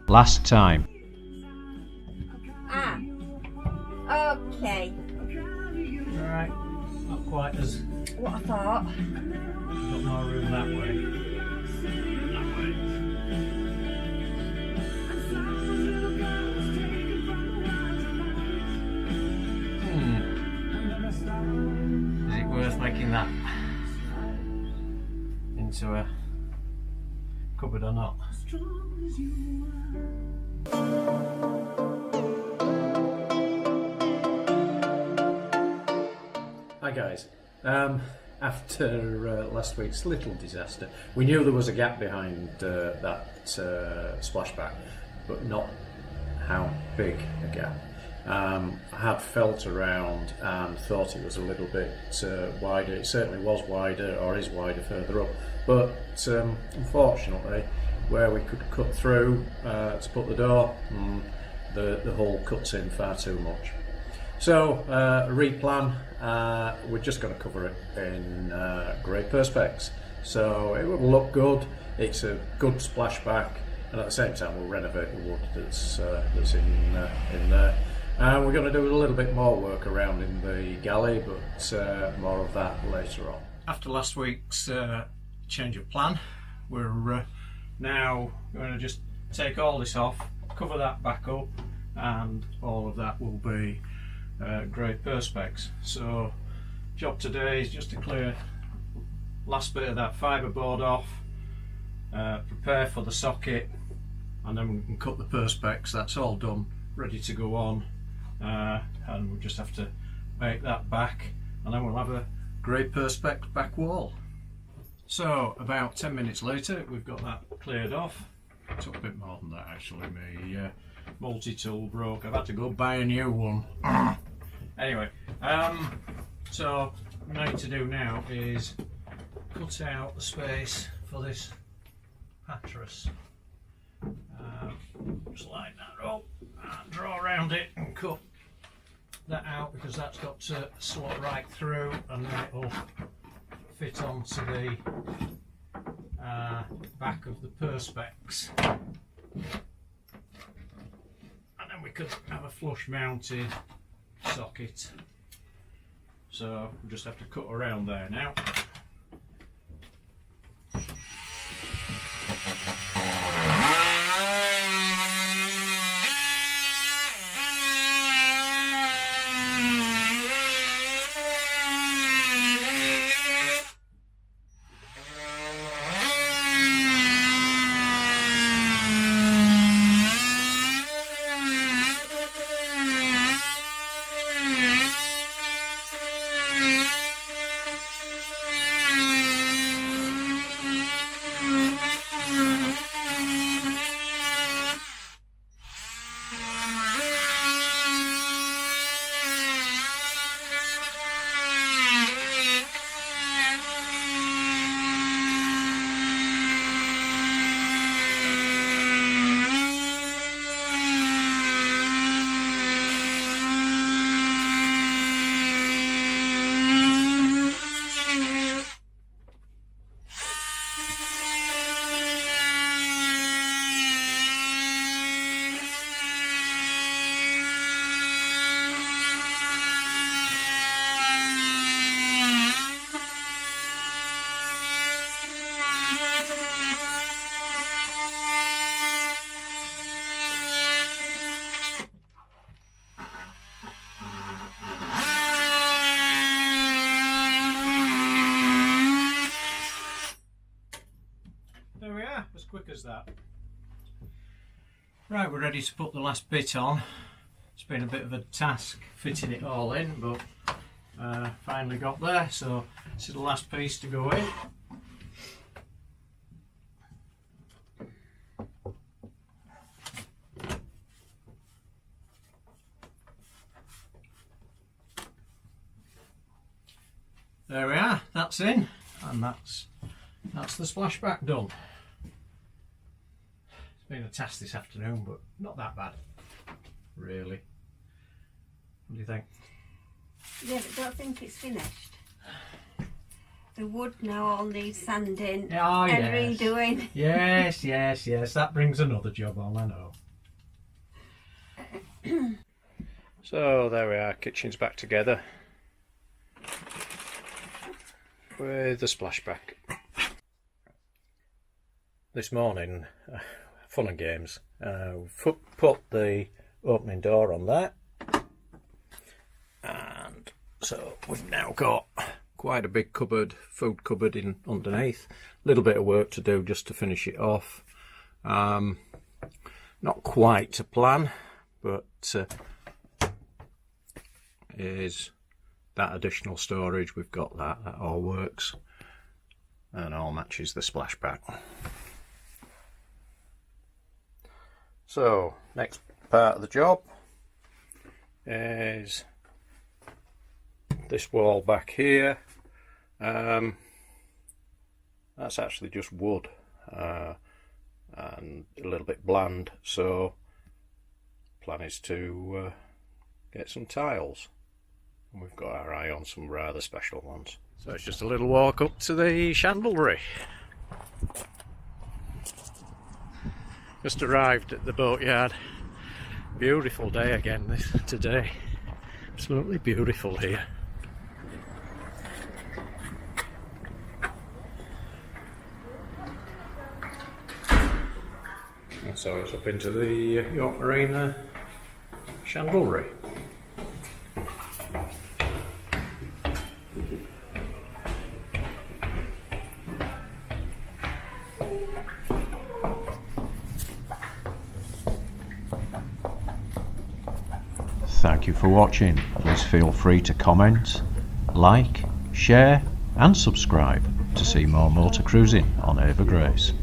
Last time. Ah, okay. Alright, not quite as... What I thought. Got more room that way. That way. Is it worth making that into a cupboard or not? Hi guys. After last week's little disaster, we knew there was a gap behind that splashback, but not how big a gap. I had felt around and thought it was a little bit wider. It certainly was wider, or is wider further up, but unfortunately where we could cut through to put the door, the hole cuts in far too much. So replan, we're just going to cover it in grey perspex, so it will look good. It's a good splashback, and at the same time we'll renovate the wood that's in there. We're going to do a little bit more work around in the galley, but more of that later on. After last week's change of plan, we're now going to just take all this off, cover that back up, and all of that will be grey perspex. So job today is just to clear last bit of that fibre board off, prepare for the socket, and then we can cut the perspex. That's all done, ready to go on, and we'll just have to make that back, and then we'll have a grey perspex back wall. So about 10 minutes later we've got that cleared off. It took a bit more than that actually. My multi-tool broke. I've had to go buy a new one. Anyway, so what I need to do now is cut out the space for this mattress. Just line that up and draw around it and cut that out, because that's got to slot right through, and then it'll fit onto the back of the perspex. And then we could have a flush mounted socket. So we'll just have to cut around there now. As quick as that. Right, we're ready to put the last bit on. It's been a bit of a task fitting it all in, but finally got there. So this is the last piece to go in. There we are, that's in, and that's the splashback done. It's been a task this afternoon, but not that bad, really. What do you think? Yeah, but don't think it's finished. The wood now all needs sanding Oh, and yes. redoing. Yes. That brings another job on, I know. So there we are, kitchen's back together with the splashback. This morning, fun and games. Put the opening door on there, and so we've now got quite a big cupboard, food cupboard in underneath. A little bit of work to do just to finish it off. Not quite to plan, but is that additional storage. We've got that all works and all matches the splashback. So next part of the job is this wall back here. That's actually just wood and a little bit bland, so plan is to get some tiles, and we've got our eye on some rather special ones. So it's just a little walk up to the chandlery. Just arrived at the boatyard. Beautiful day again today. Absolutely beautiful here. And so it's up into the York Marina chandlery. Thank you for watching. Please feel free to comment, like, share and subscribe to see more motor cruising on Ava Grace.